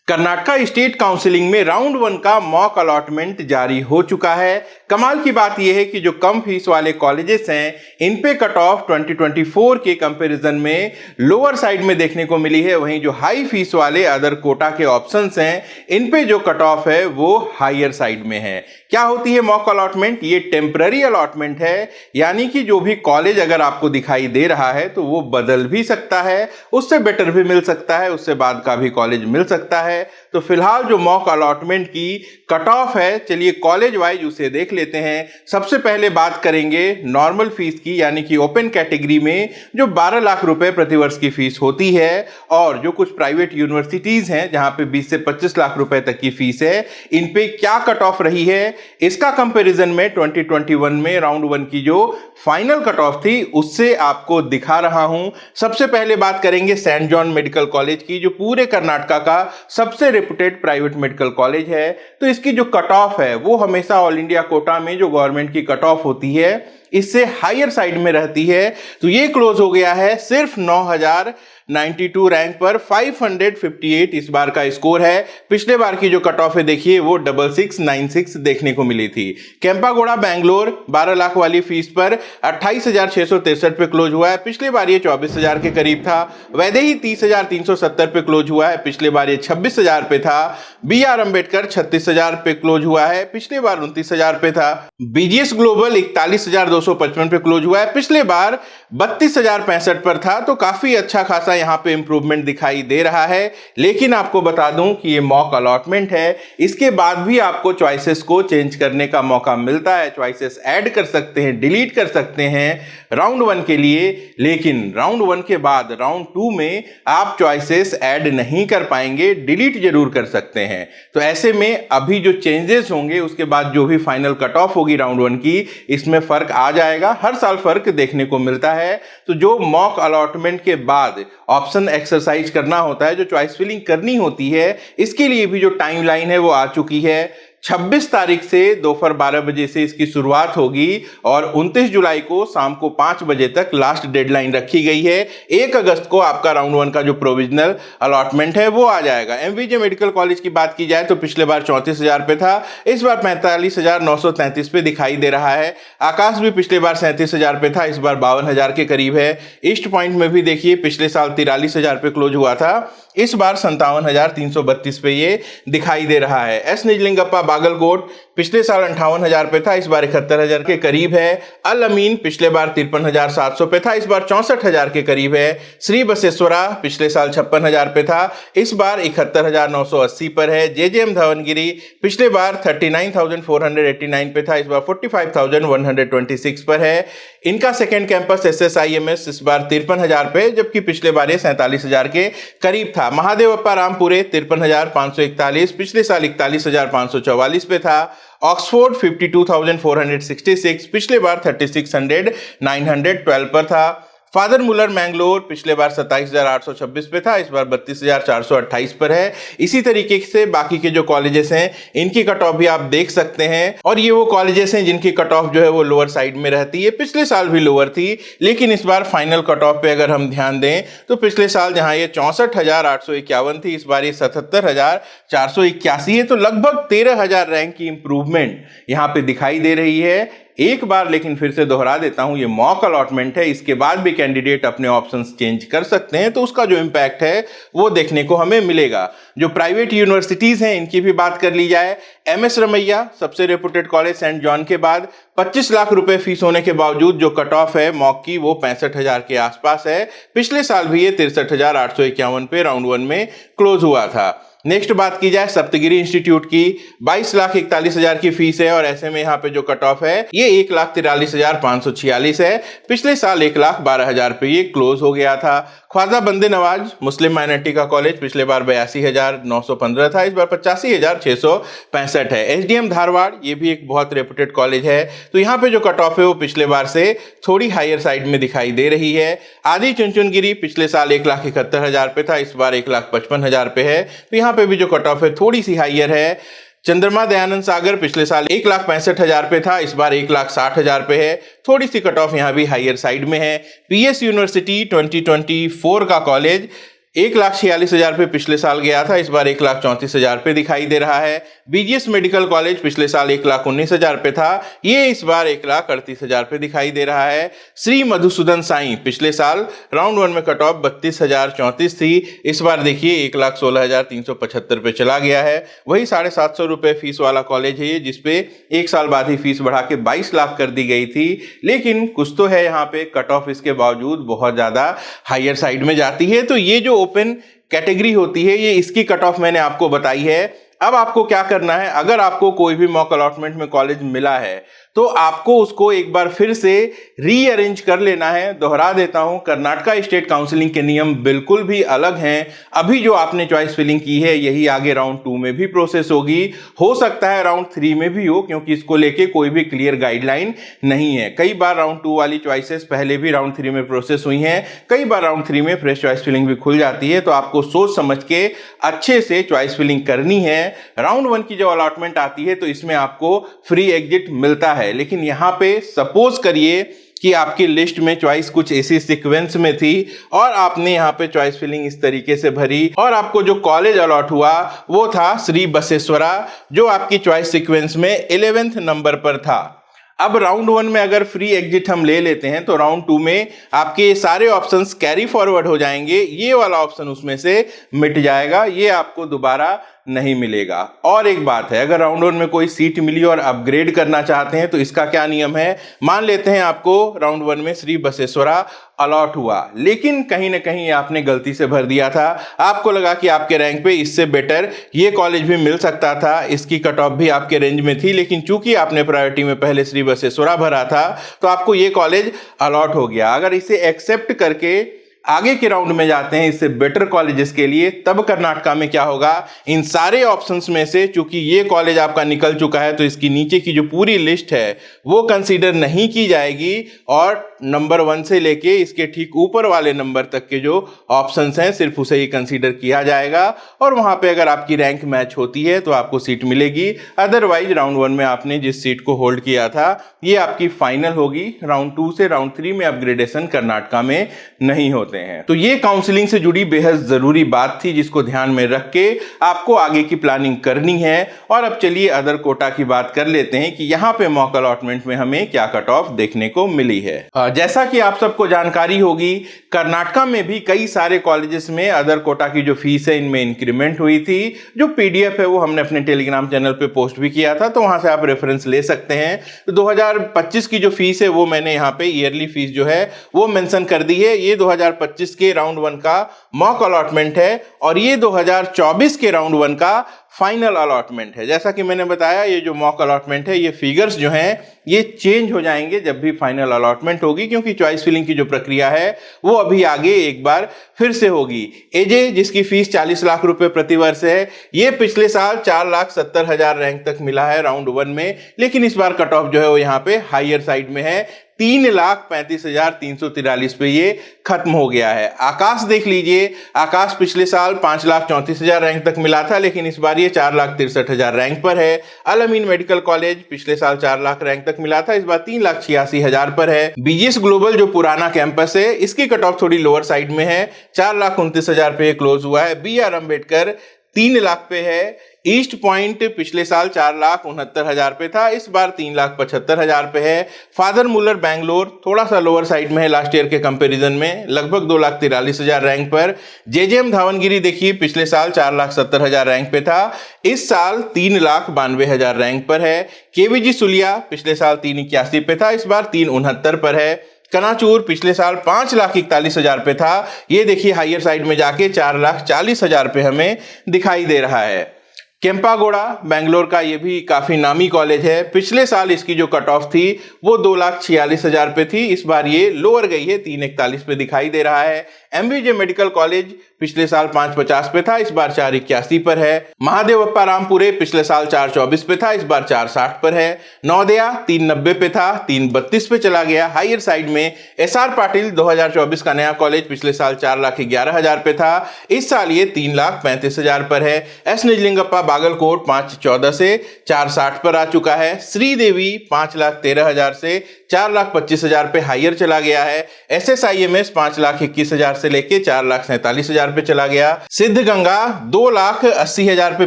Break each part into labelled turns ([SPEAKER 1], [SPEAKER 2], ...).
[SPEAKER 1] Karnataka state counselling में round 1 का mock allotment जारी हो चुका है। कमाल की बात यह है कि जो कम फीस वाले कॉलेजेस हैं इन पे कट ऑफ 2024 के कंपैरिजन में लोअर साइड में देखने को मिली है, वहीं जो हाई फीस वाले अदर कोटा के ऑप्शंस हैं इन पे जो कट ऑफ है वो हायर साइड में है। क्या होती है मॉक अलॉटमेंट? ये टेम्पररी अलॉटमेंट है, यानी कि जो भी कॉलेज अगर आपको दिखाई दे रहा है तो वो बदल भी सकता है, उससे बेटर भी मिल सकता है, उससे बाद का भी कॉलेज मिल सकता है। तो फिलहाल जो मॉक अलॉटमेंट की कट ऑफ है, चलिए कॉलेज वाइज उसे देख लेते हैं। सबसे पहले बात करेंगे नॉर्मल फीस की, यानी कि ओपन कैटेगरी में जो 12 लाख रुपए प्रतिवर्ष की फीस होती है, और जो कुछ प्राइवेट यूनिवर्सिटीज हैं जहां पे 20 से 25 लाख रुपए तक की फीस है, इन पे क्या कट ऑफ रही है इसका कंपैरिजन में 2021 में राउंड 1 की जो फाइनल कट ऑफ थी उससे आपको दिखा रहा हूं। सबसे पहले बात करेंगे सेंट जॉन मेडिकल कॉलेज की, जो पूरे कर्नाटका का सबसे रेपुटेड प्राइवेट मेडिकल कॉलेज है। तो इसकी जो कट ऑफ है वो हमेशा ऑल इंडिया कोटा में जो गवर्नमेंट की कट ऑफ होती है इससे हायर साइड में रहती है। तो ये क्लोज हो गया है सिर्फ 9092 रैंक पर, 558 इस बार का स्कोर है। पिछले बार की जो कट ऑफ है देखिए वो 6696 देखने को मिली थी। केंपागोड़ा बैंगलोर 12 लाख वाली फीस पर 28,663 पे क्लोज हुआ है, पिछले बार ये 24,000 के करीब था। वैदेही 30,370 पे क्लोज हुआ है, पिछले बार ये 26,000 पे था। BR अंबेडकर 36,000 पे क्लोज हुआ है, पिछले बार 29,000 पे था। BGS ग्लोबल 41,255 पे क्लोज हुआ है, पिछले बार 32,065 पर था। तो काफी अच्छा खासा यहाँ पे इंप्रूवमेंट दिखाई दे रहा है। लेकिन आपको बता दूं कि ये मॉक अलॉटमेंट है, इसके बाद भी आपको चॉइसेस को चेंज करने का मौका मिलता है। चॉइसेस ऐड कर सकते हैं, डिलीट कर सकते हैं राउंड 1 के लिए, लेकिन राउंड 1 के बाद राउंड 2 में आप चॉइसेस ऐड नहीं कर पाएंगे, डिलीट जरूर कर सकते हैं। तो ऐसे में अभी जो चेंजेस होंगे उसके बाद जो भी फाइनल कट ऑफ होगी राउंड 1 की, इसमें फर्क आ जाएगा। हर साल फर्क देखने को मिलता है। तो जो मॉक अलॉटमेंट के बाद ऑप्शन एक्सरसाइज करना होता है, जो चॉइस फिलिंग करनी होती है, इसके लिए भी जो टाइमलाइन है वो आ चुकी है। 26 तारीख से दोपहर 12 बजे से इसकी शुरुआत होगी और 29 जुलाई को शाम को 5 बजे तक लास्ट डेडलाइन रखी गई है। 1 अगस्त को आपका राउंड 1 का जो प्रोविजनल अलॉटमेंट है वो आ जाएगा। MVJ मेडिकल कॉलेज की बात की जाए तो पिछले बार 34,000 पे था, इस बार 45,933 पे दिखाई दे रहा है। आकाश भी पिछले बार 37,000 पे था, इस बार 52,000 के करीब है। ईस्ट पॉइंट में भी देखिए पिछले साल 43,000 पे क्लोज हुआ था, इस बार 57,332 पे ये दिखाई दे रहा है। एस निजलिंगप्पा बागलकोट पिछले साल 58,000 पे था, इस बार 71,000 के करीब है। अल अमीन पिछले बार 53,700 पे था, इस बार 64,000 के करीब है। श्री बसेश्वरा पिछले साल 56,000 पे था, इस बार 71,980 पर है। JJM धवनगिरी पिछले बार 39,489 पे था, इस बार 45,126 पर है। इनका सेकेंड कैंपस SSIMS इस बार 53,000 पे, जबकि पिछले बार ये 47,000 के करीब था। महादेवप्पा रामपुरे 53,541, पिछले साल 41,544 पे था। ऑक्सफोर्ड 52,466, पिछले बार 36,912 पर था। फादर मुलर मैंगलोर पिछले बार 27,826 पे था, इस बार 32,428 पर है। इसी तरीके से बाकी के जो कॉलेजेस हैं इनकी कट ऑफ भी आप देख सकते हैं, और ये वो कॉलेजेस हैं जिनकी कट ऑफ जो है वो लोअर साइड में रहती है। पिछले साल भी लोअर थी, लेकिन इस बार फाइनल कट ऑफ पे अगर हम ध्यान दें तो पिछले साल जहां ये 64,851 थी, इस बार ये 77,481 है। तो लगभग 13,000 रैंक की इंप्रूवमेंट यहाँ पे दिखाई दे रही है। एक बार लेकिन फिर से दोहरा देता हूं, ये मॉक अलॉटमेंट है, इसके बाद भी कैंडिडेट अपने ऑप्शंस चेंज कर सकते हैं, तो उसका जो इम्पैक्ट है वो देखने को हमें मिलेगा। जो प्राइवेट यूनिवर्सिटीज हैं इनकी भी बात कर ली जाए, MS रमैया सबसे रेपुटेड कॉलेज सेंट जॉन के बाद 25 लाख रुपए फीस होने के बावजूद जो कट ऑफ है मॉक की वो 65,000 के आसपास है। पिछले साल भी ये 63,851 पे राउंड 1 में क्लोज हुआ था। नेक्स्ट बात की जाए सप्तगिरी इंस्टीट्यूट की, 22,41,000 की फीस है, और ऐसे में यहाँ पे जो कट ऑफ है ये 1,43,546 है। पिछले साल 1,12,000 पे ये क्लोज हो गया था। ख्वाजा बंदे नवाज मुस्लिम माइनॉरिटी का कॉलेज पिछले बार 82,915 था, इस बार 85,665 है। SDM धारवाड़ ये भी एक बहुत रेपुटेड कॉलेज है, तो यहाँ पे जो कट ऑफ है वो पिछले बार से थोड़ी हायर साइड में दिखाई दे रही है। आदि चुनचुनगिरी पिछले साल 1,71,000 पे था, इस बार 1,55,000 पे है, तो यहाँ पे भी जो कट ऑफ है थोड़ी सी हायर है। चंद्रमा दयानंद सागर पिछले साल 1,65,000 पे था, इस बार 1,60,000 पे है, थोड़ी सी कट ऑफ यहाँ भी हायर साइड में है। PS यूनिवर्सिटी 2024 का कॉलेज 1,46,000 पे पिछले साल गया था, इस बार 1,34,000 पे दिखाई दे रहा है। बीजीएस मेडिकल कॉलेज पिछले साल 1,19,000 पे था, ये इस बार 1,38,000 पे दिखाई दे रहा है। श्री मधुसूदन साईं पिछले साल राउंड 1 में कट ऑफ 32,034 थी, इस बार देखिए 1,16,375 पे चला गया है। वही 750 रुपये फीस वाला कॉलेज है ये, जिसपे एक साल बाद ही फीस बढ़ा के 22 लाख कर दी गई थी। लेकिन कुछ तो है यहाँ पे, कट ऑफ इसके बावजूद बहुत ज़्यादा हायर साइड में जाती है। तो ये जो ओपन कैटेगरी होती है, ये इसकी कट ऑफ मैंने आपको बताई है। अब आपको क्या करना है, अगर आपको कोई भी मॉक अलॉटमेंट में कॉलेज मिला है तो आपको उसको एक बार फिर से रीअरेंज कर लेना है। दोहरा देता हूं, कर्नाटका स्टेट काउंसलिंग के नियम बिल्कुल भी अलग हैं। अभी जो आपने चॉइस फिलिंग की है यही आगे राउंड 2 में भी प्रोसेस होगी, हो सकता है राउंड 3 में भी हो, क्योंकि इसको लेके कोई भी क्लियर गाइडलाइन नहीं है। कई बार राउंड 2 वाली चॉइसेस पहले भी राउंड 3 में प्रोसेस हुई हैं, कई बार राउंड 3 में फ्रेश चॉइस फिलिंग भी खुल जाती है। तो आपको सोच समझ के अच्छे से चॉइस फिलिंग करनी है। राउंड 1 की जो अलॉटमेंट आती है तो इसमें आपको फ्री एग्जिट मिलता है, लेकिन यहां पे सपोज करिए कि आपकी लिस्ट में चॉइस कुछ इसी सीक्वेंस में थी और आपने यहाँ पे चॉइस फिलिंग इस तरीके से भरी और आपको जो कॉलेज अलॉट हुआ वो था श्री बसेश्वरा, जो आपकी चॉइस सीक्वेंस में 11वें नंबर पर था। अब राउंड 1 में अगर फ्री एग्जिट हम ले लेते हैं तो राउंड 2 में आपके सारे ऑप्शंस कैरी फॉरवर्ड हो जाएंगे, ये वाला ऑप्शन उसमें से मिट जाएगा, ये आपको दोबारा नहीं मिलेगा। और एक बात है, अगर राउंड 1 में कोई सीट मिली और अपग्रेड करना चाहते हैं तो इसका क्या नियम है। मान लेते हैं आपको राउंड 1 में श्री बसेश्वरा अलॉट हुआ, लेकिन कहीं ना कहीं आपने गलती से भर दिया था, आपको लगा कि आपके रैंक पे इससे बेटर ये कॉलेज भी मिल सकता था, इसकी कट ऑफ भी आपके रेंज में थी, लेकिन चूंकि आपने प्रायोरिटी में पहले श्री बसेश्वरा भरा था तो आपको ये कॉलेज अलॉट हो गया। अगर इसे एक्सेप्ट करके आगे के राउंड में जाते हैं इससे बेटर कॉलेजेस के लिए, तब कर्नाटका में क्या होगा, इन सारे ऑप्शंस में से चूंकि ये कॉलेज आपका निकल चुका है तो इसकी नीचे की जो पूरी लिस्ट है वो कंसीडर नहीं की जाएगी और नंबर 1 से लेके इसके ठीक ऊपर वाले नंबर तक के जो ऑप्शंस हैं सिर्फ उसे ही कंसीडर किया जाएगा और वहां पे अगर आपकी रैंक मैच होती है तो आपको सीट मिलेगी। अदरवाइज राउंड 1 में आपने जिस सीट को होल्ड किया था ये आपकी फाइनल होगी। राउंड 2 से राउंड 3 में अपग्रेडेशन कर्नाटका में नहीं होते हैं। तो ये काउंसलिंग से जुड़ी बेहद जरूरी बात थी जिसको ध्यान में रख के आपको आगे की प्लानिंग करनी है। और अब चलिए अदर कोटा की बात कर लेते हैं कि यहाँ पे मॉक अलॉटमेंट में हमें क्या कट ऑफ देखने को मिली है। जैसा कि आप सबको जानकारी होगी, कर्नाटका में भी कई सारे कॉलेजेस में अदर कोटा की जो फीस है इनमें इंक्रीमेंट हुई थी। जो पीडीएफ है वो हमने अपने टेलीग्राम चैनल पे पोस्ट भी किया था, तो वहां से आप रेफरेंस ले सकते हैं। तो 2025 की जो फीस है वो मैंने यहाँ पे ईयरली फीस जो है वो मेंशन कर दी है। ये 2025 के राउंड 1 का मॉक अलॉटमेंट है और ये 2024 के राउंड 1 का फाइनल अलॉटमेंट है। जैसा कि मैंने बताया, ये जो मॉक अलॉटमेंट है ये फिगर्स जो हैं ये चेंज हो जाएंगे जब भी फाइनल अलॉटमेंट होगी, क्योंकि चॉइस फिलिंग की जो प्रक्रिया है वो अभी आगे एक बार फिर से होगी। एजे जिसकी फीस 40 लाख रुपए प्रति वर्ष है, ये पिछले साल 4,70,000 रैंक तक मिला है राउंड 1 में, लेकिन इस बार कट ऑफ जो है वो यहाँ पे हायर साइड में है, 3,35,343 पे ये खत्म हो गया है। आकाश देख लीजिए, आकाश पिछले साल 5,34,000 रैंक तक मिला था, लेकिन इस बार ये 4,63,000 रैंक पर है। अल अमीन मेडिकल कॉलेज पिछले साल 4 लाख रैंक तक मिला था, इस बार 3,86,000 पर है। बीजीएस ग्लोबल जो पुराना कैंपस है इसकी कट ऑफ थोड़ी लोअर साइड में है, 4,29,000 पे क्लोज हुआ है। BR अम्बेडकर 3 लाख पे है। ईस्ट पॉइंट पिछले साल 4,69,000 पे था, इस बार 3,75,000 पे है। फादर मुलर बैंगलोर थोड़ा सा लोअर साइड में है लास्ट ईयर के कंपैरिजन में, लगभग 2,43,000 रैंक पर। जेजेएम धावनगिरी देखिए पिछले साल 4,70,000 रैंक पे था, इस साल 3,92,000 रैंक पर है। केवीजी सुलिया पिछले साल 3,81 पे था, इस बार 3,69 पर है। कनाचूर पिछले साल 5,41,000 पे था, ये देखिए हायर साइड में जाके 4,40,000 पे हमें दिखाई दे रहा है। केम्पागोड़ा बेंगलोर का ये भी काफी नामी कॉलेज है, पिछले साल इसकी जो कट ऑफ थी वो 2,46,000 पे थी, इस बार ये लोअर गई है, 3,41 पे दिखाई दे रहा है। एमबीजे मेडिकल कॉलेज पिछले साल 5,50 पे था, इस बार 4,81 पर है। महादेवप्पा रामपुरे पिछले साल 4,24 पे था, इस बार 4,60 पर है। नवोदया 3,90 पे था, 3,32 पे चला गया हायर साइड में। SR पाटिल 2024 का नया कॉलेज पिछले साल 4,11,000 पे था, इस साल ये 3,35,000 पर है। एस निजलिंगप्पा बागलकोट 5,14 से 4,60 पर आ चुका है। श्रीदेवी 5,13,000 से 4,25,000 पे हायर चला गया है। SSIMS 5,21,000 से लेके 4,47,000 पे चला गया। सिद्धगंगा 2,80,000 पे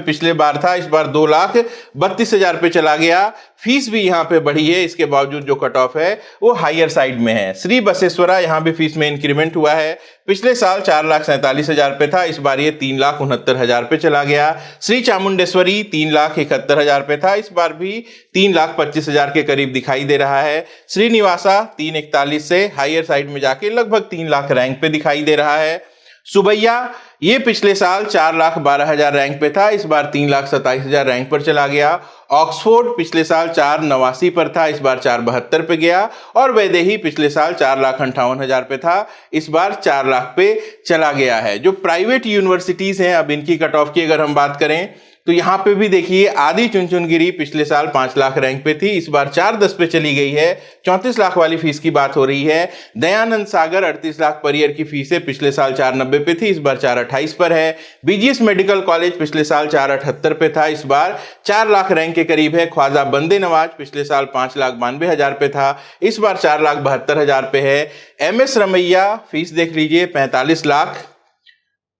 [SPEAKER 1] पिछले बार था, इस बार 2,32,000 पे चला गया। फीस भी यहाँ पे बढ़ी है, इसके बावजूद जो कट ऑफ है वो हायर साइड में है। श्री बसेश्वरा यहाँ भी फीस में इंक्रीमेंट हुआ है। पिछले साल 4,47,000 पे था, इस बार ये 3,69,000 पे चला गया। श्री चामुंडेश्वरी 3,71,000 पे था, इस बार भी 3,25,000 के करीब दिखाई दे रहा है। श्रीनिवासा 3,41 से हायर साइड में जाके लगभग 3 लाख रैंक पे दिखाई दे रहा है। सुबैया ये पिछले साल 4,12,000 रैंक पे था, इस बार 3,27,000 रैंक पर चला गया। ऑक्सफोर्ड पिछले साल 4,89 पर था, इस बार 4,72 पे गया। और वैदेही पिछले साल 4,58,000 पे था, इस बार 4 लाख पे चला गया है। जो प्राइवेट यूनिवर्सिटीज हैं, अब इनकी कट ऑफ की अगर हम बात करें तो यहाँ पे भी देखिए, आदि चुनचुनगिरी पिछले साल 5 लाख रैंक पे थी, इस बार 4,10 पे चली गई है। 34 लाख वाली फीस की बात हो रही है। दयानंद सागर 38 लाख पर ईयर की फीस है, पिछले साल 4,90 पे थी, इस बार 4,28 पर है। BGS मेडिकल कॉलेज पिछले साल 4,78 पे था, इस बार 4 लाख रैंक के करीब है। ख्वाजा बंदे नवाज पिछले साल 5,92,000 पे था, इस बार 4,72,000 पे है। MS रमैया फीस देख लीजिए 45 लाख,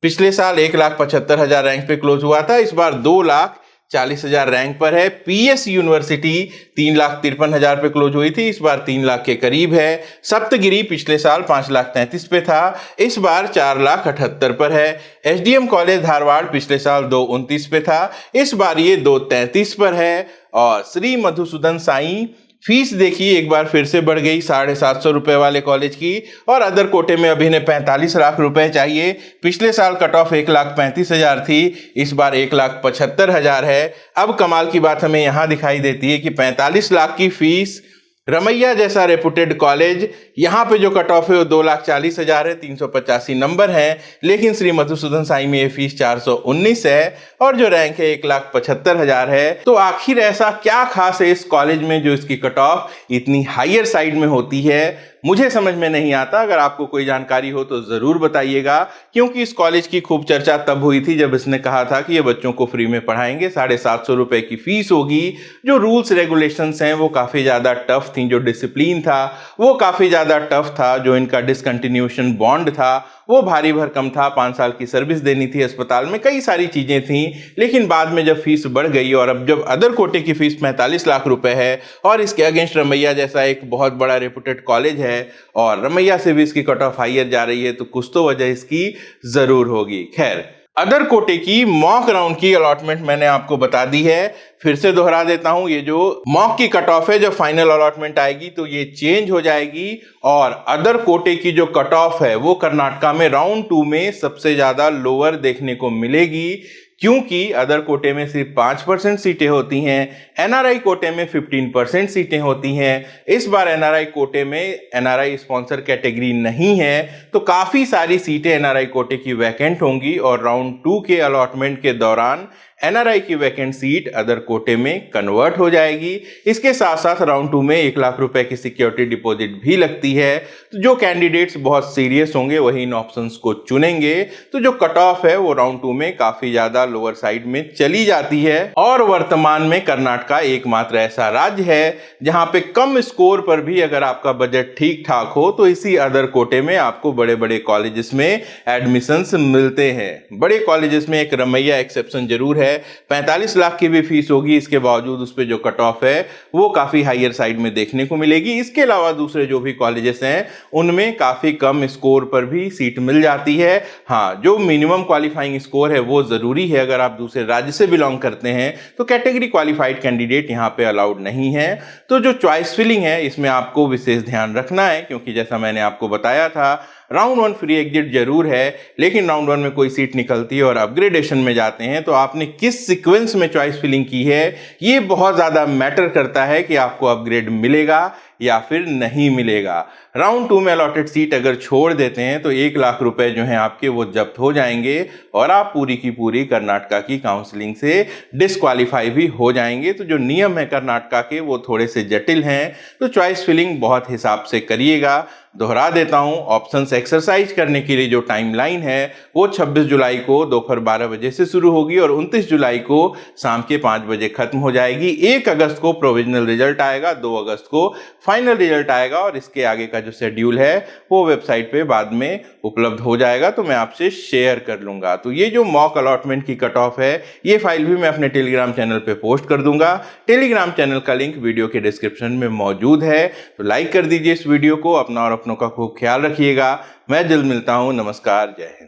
[SPEAKER 1] पिछले साल 1,75,000 रैंक पे क्लोज हुआ था, इस बार 2,40,000 रैंक पर है। PS यूनिवर्सिटी 3,53,000 पे क्लोज हुई थी, इस बार 3 लाख के करीब है। सप्तगिरी पिछले साल 5,33,000 पे था, इस बार 4,78,000 पर है। SDM कॉलेज धारवाड़ पिछले साल 2,29 पे था, इस बार ये 2,33 पर है। और श्री मधुसूदन साई फीस देखिए एक बार फिर से बढ़ गई 750 रुपए वाले कॉलेज की, और अदर कोटे में अभी इन्हें 45 लाख रुपए चाहिए। पिछले साल कट ऑफ 1,35,000 थी, इस बार 1,75,000 है। अब कमाल की बात हमें यहां दिखाई देती है कि 45 लाख की फीस रमैया जैसा रेपुटेड कॉलेज, यहाँ पे जो कट ऑफ है वो 2,40,000 है, 385 नंबर है। लेकिन श्री मधुसूदन साई में ये फीस 419 है और जो रैंक है 1,75,000 है। तो आखिर ऐसा क्या खास है इस कॉलेज में जो इसकी कट ऑफ इतनी हायर साइड में होती है, मुझे समझ में नहीं आता। अगर आपको कोई जानकारी हो तो जरूर बताइएगा, क्योंकि इस कॉलेज की खूब चर्चा तब हुई थी जब इसने कहा था कि ये बच्चों को फ्री में पढ़ाएंगे, 750 रुपए की फीस होगी। जो रूल्स रेगुलेशंस हैं वो काफी ज्यादा टफ थी, जो डिसिप्लिन था वो काफी ज्यादा टफ था, जो इनका डिसकंटिन्यूएशन बॉन्ड था वो भारी भरकम था, 5 साल की सर्विस देनी थी अस्पताल में, कई सारी चीजें थी। लेकिन बाद में जब फीस बढ़ गई और अब जब अदर कोटे की फीस 45 लाख रुपए है और इसके अगेंस्ट रमैया जैसा एक बहुत बड़ा रेपुटेड कॉलेज है और रमैया से भी इसकी कट ऑफ हायर जा रही है, तो कुछ तो वजह इसकी जरूर होगी। खैर, अदर कोटे की मॉक राउंड की अलॉटमेंट मैंने आपको बता दी है, फिर से दोहरा देता हूं। ये जो मॉक की कट ऑफ है, जब फाइनल अलॉटमेंट आएगी तो ये चेंज हो जाएगी, और अदर कोटे की जो कट ऑफ है वो कर्नाटका में राउंड 2 में सबसे ज्यादा लोअर देखने को मिलेगी, क्योंकि अदर कोटे में सिर्फ 5% सीटें होती हैं, NRI कोटे में 15% सीटें होती हैं। इस बार NRI कोटे में NRI स्पॉन्सर कैटेगरी नहीं है, तो काफी सारी सीटें NRI कोटे की वैकेंट होंगी और राउंड 2 के अलॉटमेंट के दौरान NRI की वैकेंट सीट अदर कोटे में कन्वर्ट हो जाएगी। इसके साथ साथ राउंड 2 में 1 लाख रुपए की सिक्योरिटी डिपॉजिट भी लगती है। तो जो कैंडिडेट्स बहुत सीरियस होंगे वही इन ऑप्शंस को चुनेंगे। तो जो कट ऑफ है वो राउंड 2 में काफी ज्यादा लोअर साइड में चली जाती है, और वर्तमान में कर्नाटका एकमात्र ऐसा राज्य है जहां पे कम स्कोर पर भी अगर आपका बजट ठीक ठाक हो तो इसी अदर कोटे में आपको बड़े बड़े कॉलेजेस में एडमिशंस मिलते हैं। बड़े कॉलेजेस में एक रमैया एक्सेप्शन जरूर है, 45 लाख की भी फीस होगी, इसके बावजूद उस पे जो कट ऑफ है वो काफी हायर साइड में देखने को मिलेगी। इसके अलावा दूसरे जो भी कॉलेजेस हैं उनमें काफी कम स्कोर पर भी सीट मिल जाती है। हाँ, जो मिनिमम क्वालिफाइंग स्कोर है वो जरूरी है। अगर आप दूसरे राज्य से बिलोंग करते हैं तो कैटेगरी क्वालिफाइड कैंडिडेट यहाँ पे अलाउड नहीं है। तो जो चॉइस फिलिंग है इसमें आपको विशेष ध्यान रखना है, क्योंकि जैसा मैंने आपको बताया था राउंड 1 फ्री एग्जिट जरूर है, लेकिन राउंड 1 में कोई सीट निकलती है और अपग्रेडेशन में जाते हैं तो आपने किस सीक्वेंस में चॉइस फिलिंग की है ये बहुत ज्यादा मैटर करता है कि आपको अपग्रेड मिलेगा या फिर नहीं मिलेगा। राउंड 2 में अलॉटेड सीट अगर छोड़ देते हैं तो 1 लाख रुपए जो हैं आपके वो जब्त हो जाएंगे और आप पूरी की पूरी कर्नाटका की काउंसलिंग से डिस्क्वालीफाई भी हो जाएंगे। तो जो नियम है कर्नाटका के वो थोड़े से जटिल हैं, तो चॉइस फिलिंग बहुत हिसाब से करिएगा। दोहरा देता हूं, ऑप्शंस एक्सरसाइज करने के लिए जो टाइमलाइन है वो 26 जुलाई को दोपहर 12 बजे से शुरू होगी और 29 जुलाई को शाम के 5 बजे खत्म हो जाएगी। 1 अगस्त को प्रोविजनल रिजल्ट आएगा, 2 अगस्त को फाइनल रिजल्ट आएगा और इसके आगे का जो शेड्यूल है वो वेबसाइट पे बाद में उपलब्ध हो जाएगा, तो मैं आपसे शेयर कर लूंगा। तो ये जो मॉक अलॉटमेंट की कट ऑफ है ये फाइल भी मैं अपने टेलीग्राम चैनल पे पोस्ट कर दूंगा। टेलीग्राम चैनल का लिंक वीडियो के डिस्क्रिप्शन में मौजूद है, तो लाइक कर दीजिए इस वीडियो को। अपना और अपनों का खूब ख्याल रखिएगा। मैं जल्द मिलता हूँ। नमस्कार, जय हिंद।